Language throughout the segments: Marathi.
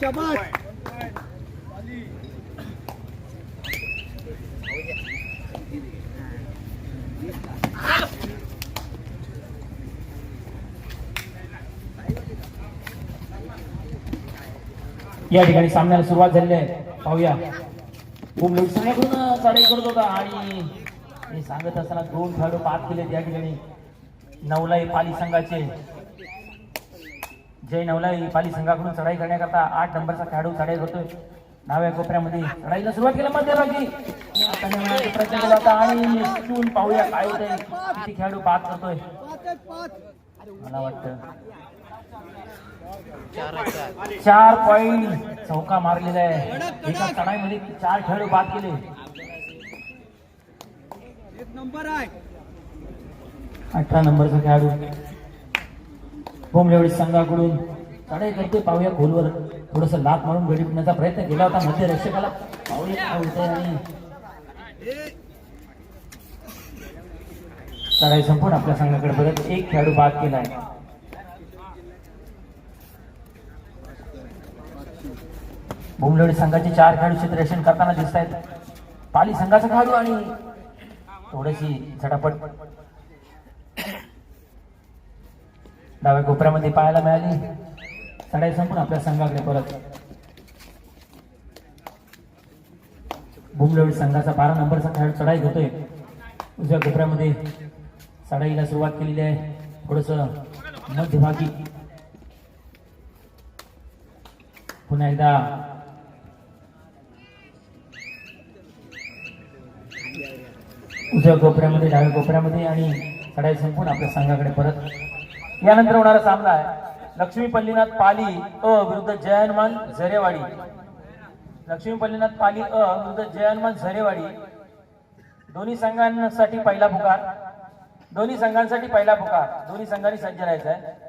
या ठिकाणी सामन्याला सुरुवात झालेली आहे. पाहूया कुंभलोट संघाकडून चढाई करत होता आणि मी सांगत असताना 2 खेळाडू बाद केले. या ठिकाणी नवलाई पाली संघाचे जय नवलाई पाली संघाकडून चढाई करण्याकरता 8 नंबरचा खेळाडू चढाई करतोय. डाव्या कोपऱ्यामध्ये चढाईला सुरुवात केली मध्यभागी प्रचंड जाता आणि स्टून पाहूया काय होतंय. किती खेळाडू बाद करतोय. मला वाटतं 4 पॉइंट चौका मारलेला आहे. एका चढाईमध्ये 4 खेळाडू बाद केले. 18 नंबरचा खेळाडू बोंबलेवाडी संघाकडून चढाई करते. पाहूया खोलवर थोडस लात मारून गडी पिण्याचा प्रयत्न केला होता मध्य रक्षकाला. पाहूया काय होतंय आणि चढाई संपूर्ण आपल्या संघाकडे परत 1 खेळाडू बाद केला आहे. बोंबलेवाडी संघाचे 4 खेळाडू क्षेत्ररक्षण करताना दिसत आहेत. पाली संघाचा खेळाडू आणि थोडीशी झटापट डाव्या कोपऱ्यामध्ये पाहायला मिळाली. चढाई संपून आपल्या संघाकडे परत. बोंबलेवाडी संघाचा 12 नंबरचा खेळाडू चढाई घेतोय. उजव्या कोपऱ्यामध्ये चढाईला सुरुवात केलेली आहे. थोडस मध्यभागी पुन्हा एकदा उजव्या कोपऱ्यामध्ये डाव्या कोपऱ्यामध्ये आणि चढाई संपून आपल्या संघाकडे परत. यानंतर होणारा सामना आहे लक्ष्मी पल्लीनाथ पाली विरुद्ध जय हनुमान झरेवाडी. लक्ष्मी पल्लीनाथ पाली विरुद्ध जय हनुमान झरेवाडी. दोन्ही संघांसाठी पहिला पुकार. दोन्ही संघांनी सज्ज राहायचं आहे.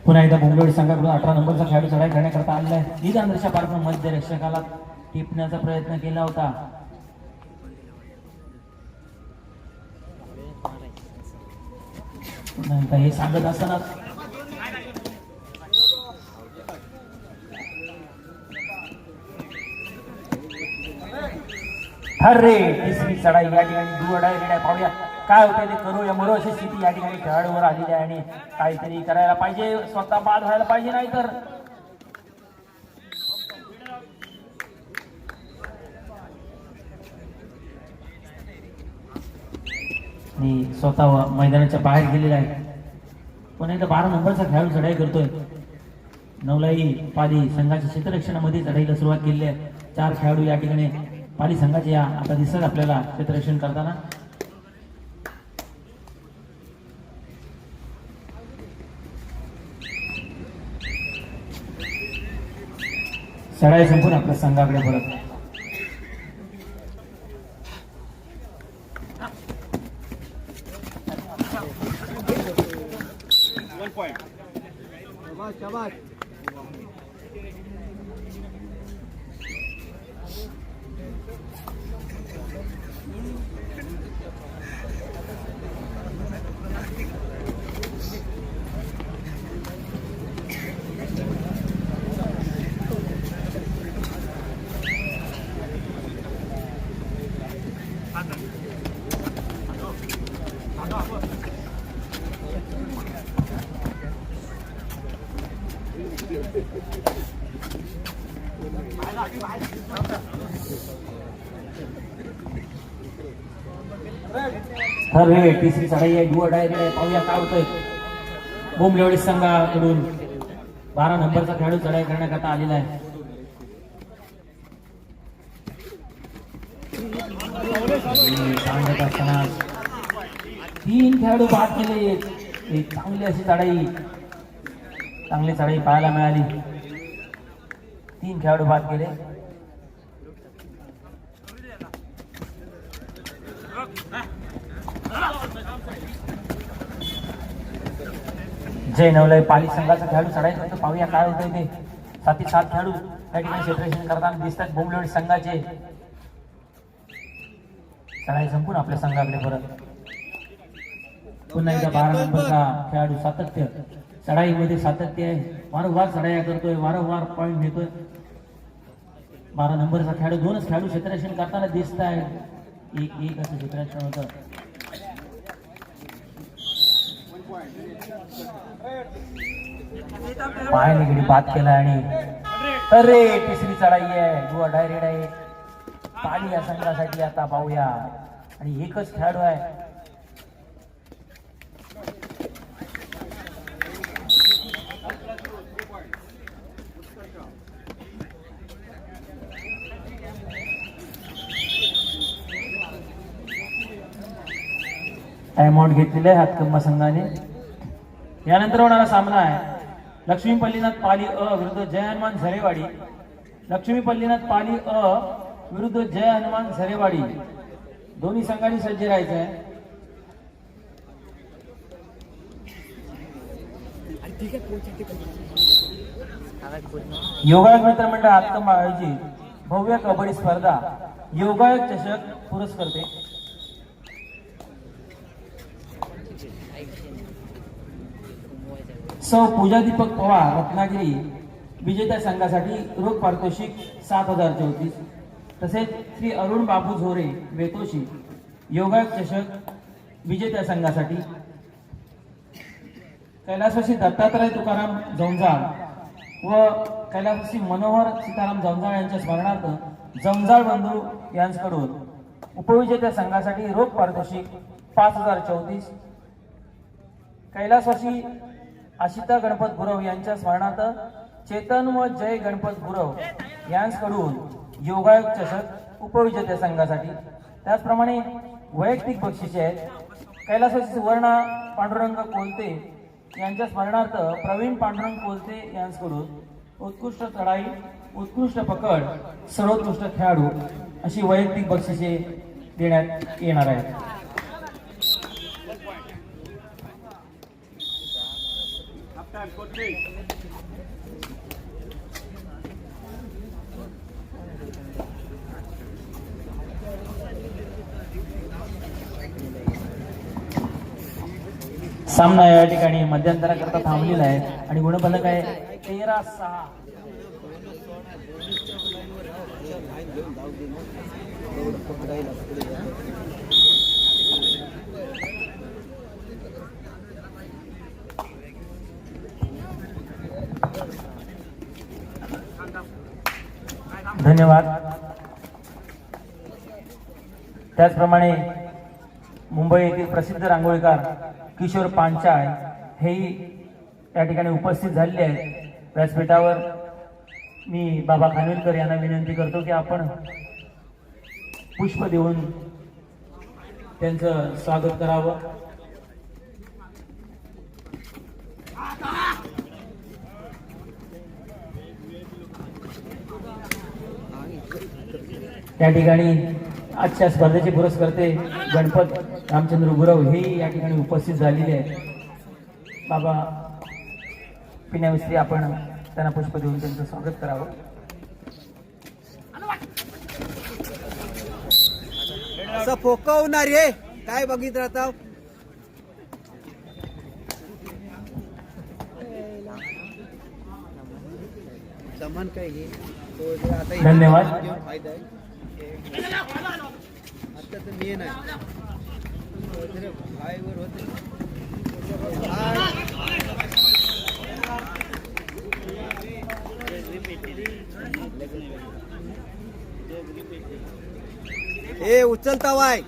पुन्हा एकदा बोंबलेवाडी संघाकडून 18 नंबरचा खेळाडू चढाई करण्याकरता आलेला आहे. निदानदर्शा पार्कनं मध्य रक्षकाला टिपण्याचा प्रयत्न केला होता. पुन्हा एकदा हे सांगत असताना अरे तिसरी चढाई या ठिकाणी दुअडाई रेड्या. पाहूया काय होतंय ते करूया मरो अशी स्थिती या ठिकाणी खेळाडूवर आलेली आहे आणि काहीतरी करायला पाहिजे. स्वतः बाद व्हायला पाहिजे नाही तर स्वतः मैदानाच्या बाहेर गेलेला आहे. पण एकदा 12 नंबरचा खेळाडू चढाई करतोय. नवलाई पाली संघाच्या क्षेत्ररक्षणामध्ये चढाईला सुरुवात केली आहे. 4 खेळाडू या ठिकाणी पाली संघाचे आता दिसत आपल्याला क्षेत्ररक्षण करताना. चढाई संपून आपल्या संघाकडे परत. तिसरी चढाई आहे. डुअर डायरेक्ट आहे. पाहूया काय होतंय. बोंबलेवाडी संघाकडून 12 नंबरचा खेळाडू चढाई करण्याकरता आलेला आहे. सांगत असताना 3 खेळाडू बाद केले. एक चांगली अशी चढाई पाहायला मिळाली. 3 खेळाडू बाद केले. जय नवलाई पाली संघाचा खेळाडू चढाई करतो. पाहूया काय होतंय ते. 7 खेळाडू या ठिकाणी क्षेत्ररक्षण करताना दिसतात बोंबलेवाडी संघाचे. चढाई संपून आपल्या संघाकडे परत. पुन्हा एकदा 12 नंबरचा खेळाडू सातत्य, चढाईमध्ये सातत्य आहे, वारंवार चढाया करतोय, वारंवार पॉईंट घेतोय. 12 नंबरचा खेळाडू, दोनच खेळाडू क्षेत्ररक्षण करताना दिसत आहे. एक असं क्षेत्ररक्षण होतं. पाय निगडी बाद केला आणि अरे तिसरी चढाई आहे, दुवा डायरेक्ट आहे. पाली या संघासाठी आता पाहूया, आणि एकच खेळाडू आहे. टाइम आउट घेतलेले आहे हातकंबा संघाने. यानंतर होणारा सामना आहे लक्ष्मी पल्लीनाथ पाली अ विरुद्ध जय हनुमान झरेवाडी. लक्ष्मी पल्लीनाथ पाली अ विरुद्ध जय हनुमान झरेवाडी. दोन्ही संघांनी सज्ज राहायचं आहे. योगायोग मित्रमंडळ हातकंबा आयोजित भव्य कबड्डी स्पर्धा योगायोग चषक पुरस्कर्ते सौ पूजा दीपक पवार रत्नागिरी विजेत्या संघासाठी रोख पारितोषिक 7,034. तसेच श्री अरुण बाबू झोरे वेतोशी योगायोग चषक विजेत्या संघासाठी. कैलासवासी दत्तात्रय तुकाराम जंजाळ व कैलासवासी मनोहर सीताराम जंजाळ यांच्या स्मरणार्थ जंजाळ बंधू यांच्याकडून उपविजेत्या संघासाठी रोख पारितोषिक 5,034. कैलासवासी आशिता गणपत गुरव यांच्या स्मरणार्थ चेतन व जय गणपत गुरव यांच्याकडून योगायोग चषक उपविजेत्या संघासाठी. त्याचप्रमाणे वैयक्तिक बक्षिसे आहेत. कैलासवासी सुवर्णा पांडुरंग कोलते यांच्या स्मरणार्थ प्रवीण पांडुरंग कोलते यांच्याकडून उत्कृष्ट चढाई, उत्कृष्ट पकड, सर्वोत्कृष्ट खेळाडू अशी वैयक्तिक बक्षिसे देण्यात येणार आहेत. सामना या ठिकाणी मध्यंतराकरता थांबलेला आहे आणि गुणफलक आहे 13-6. धन्यवाद. त्याचप्रमाणे मुंबई येथील प्रसिद्ध रांगोळीकार किशोर पांचाळ हेही या ठिकाणी उपस्थित झालेले आहेत व्यासपीठावर. मी बाबा खानविलकर यांना विनंती करतो की आपण पुष्प देऊन त्यांचं स्वागत करावं. या ठिकाणी आजच्या स्पर्धेचे पुरस्कर्ते गणपत रामचंद्र गुरव हे या ठिकाणी उपस्थित झालेले आहेत. बाबा पिण्याविषयी आपण त्यांना पुष्प देऊन त्यांचं स्वागत करावं. असं फोकवणार रे काय बघित राहता. समान काय घे धन्यवाद. फायदा आहे आता तर मी नाही फायवर होते. हे उचलता वाय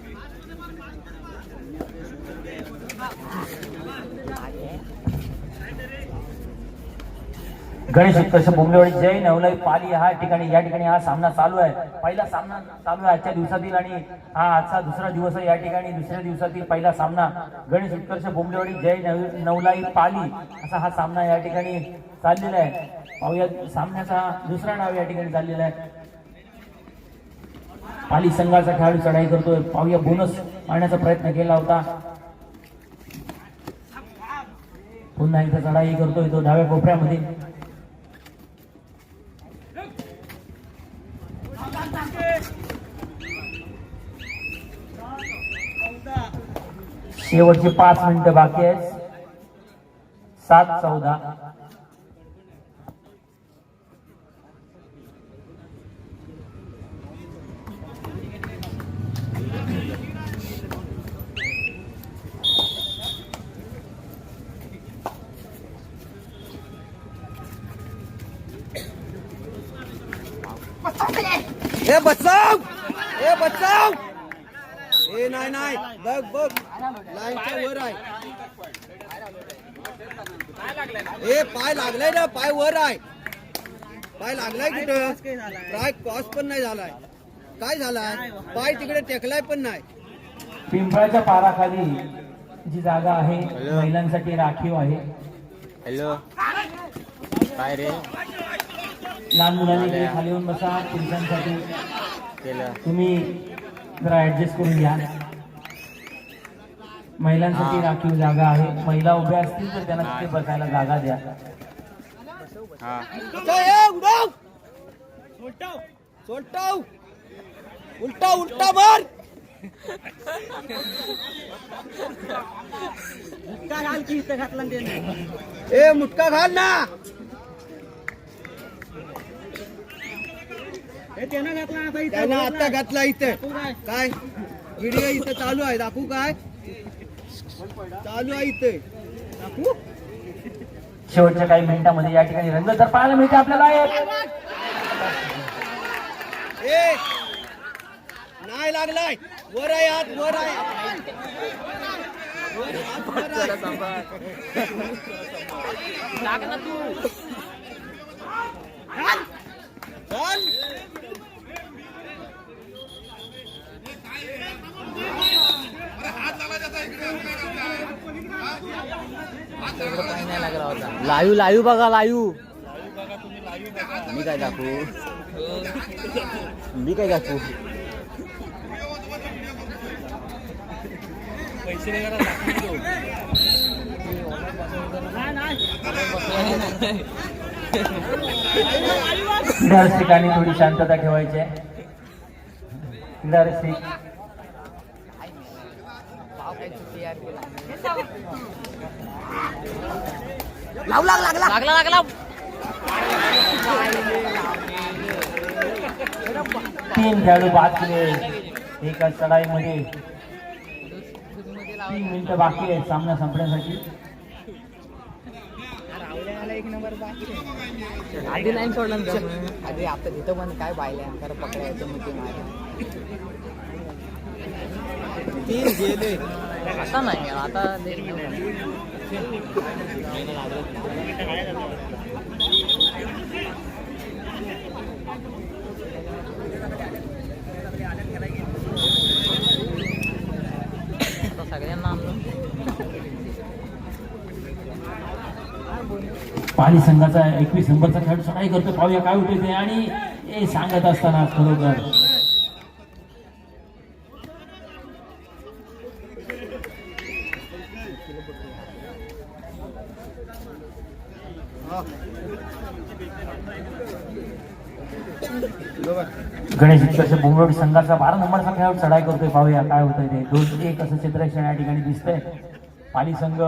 गणेश उत्कर्ष बोंबलेवाडी जय नवलाई पाली या ठिकाणी हा सामना चालू आहे. पहिला सामना चालू आहे आजच्या दिवसातील आणि हा आजचा दुसरा दिवस आहे. या ठिकाणी दुसऱ्या दिवसातील पहिला सामना गणेश उत्कर्ष बोंबलेवाडी जय नवलाई पाली असा हा सामना या ठिकाणी चाललेला आहे. पाहूया सामन्याचा दुसरा नाव या ठिकाणी चाललेला आहे. पाली संघाचा खेळाडू चढाई करतोय. पाहूया बोनस मारण्याचा प्रयत्न केला होता. पुन्हा एकदा चढाई करतोय तो डाव्या कोपऱ्यामध्ये. शेवटचे 5 मिनिटं बाकी आहेत. 7-14. ए बचाव, ए बचाव. ए नाही नाही, बघ बघ लाईनच्या वर आहे. ए पाय लागलाय ना, पाय वर आहे. पाय लागलाय कुठं? पाय क्रॉस पण नाही झालाय. काय झालाय? पाय तिकडे टेकलाय पण नाही. पिंपळाच्या पाराखाली जी जागा आहे महिलांसाठी राखीव आहे. हॅलो काय रे लहान मुलांनी इकडे खाली येऊन बसा. पुरुषांसाठी केलं तुम्ही जरा ऍडजस्ट करून घ्या. महिलांसाठी राखीव जागा आहे. महिला उभ्या असतील तर त्यांना तिथे बसायला जागा द्या. हा ए उडव, सोलटाव, उलटा उलटा मार. ए मुटका घाल ना. त्यानं आता घातला इथे. काय व्हिडिओ इथे चालू आहे, दाखवू काय? चालू आहे इथे, दाखवू. शेवटच्या काही मिनिटांमध्ये या ठिकाणी रंगत तर पाहायला मिळते आपल्याला. ए नाही लागलाय. वर आहे हात, वर आहे. हात वर आहे. चाल. लाईव्ह लाईव्ह बघा लाईव्ह. मी काय दाखवू मी काय दाखवू क्रीडारसिकांनी थोडी शांतता ठेवायची आहे. क्रीडारसिक लागला 3 खेळाडू बाद केले एका चढाईमध्ये. 3 मिनिटं बाकी आहेत सामना संपण्यासाठी. आधी लाईन सोडला आधी आता तिथं पण काय पाहिलंय खरं पकडायचं मग ते माझ्या 3 गेले. आता नाही आता सगळ्यांना पाली संघाचा 21 नंबरचा खेळाडू चढाई करतो. पाहूया काय होते ते. आणि हे सांगत असताना खरोखर गणेश उत्कर्ष बुमरोडी संघाचा 12 नंबरचा खेळाडू चढाई करतोय. पाहूया काय होतंय ते. 2-1 असं चित्रक्षण या ठिकाणी दिसतंय. पाली संघ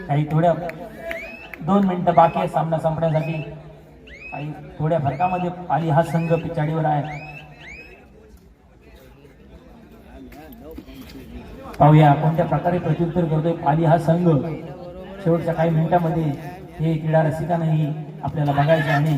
काही थोड्या 2 मिनिटं बाकी आहे सामना संपण्यासाठी. काही थोड्या फरकामध्ये पाली हा संघ पिछाडीवर आहे. पाहूया कोणत्या प्रकारे प्रत्युत्तर करतोय पाली हा संघ. शेवटच्या काही मिनिटांमध्ये हे क्रीडा रसिकांनाही आपल्याला बघायचं आहे.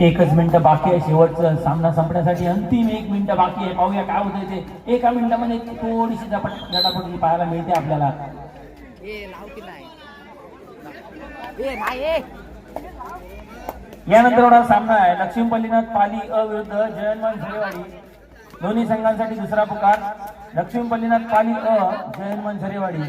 एकच मिनिट बाकी आहे शेवटचं सामना संपण्यासाठी. अंतिम 1 मिनिट बाकी आहे. पाहूया काय होतंय ते. एका मिनिटामध्ये थोडीशी झटापट पाहायला मिळते आपल्याला. ए लाव की नाही ए नाही ए यानंतर होणारा सामना आहे लक्ष्मी पल्लीनाथ पाली अ विरुद्ध जयनमान झरेवाडी. दोन्ही संघांसाठी दुसरा पुकार. लक्ष्मी पल्लीनाथ पाली अ जयनमान झरेवाडी.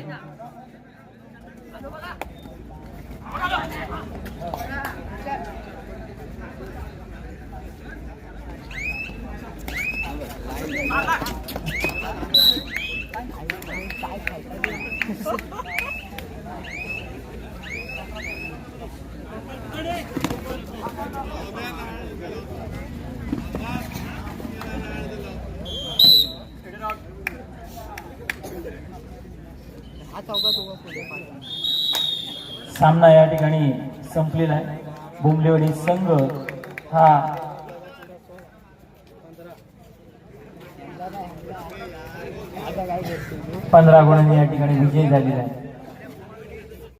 हा चौकात उभा पुढे पाहिजे. सामना या ठिकाणी संपलेला आहे. बोंबलेवाडी संघ हा आता काय करतो 15 गुणांनी या ठिकाणी विजयी झालेला आहे.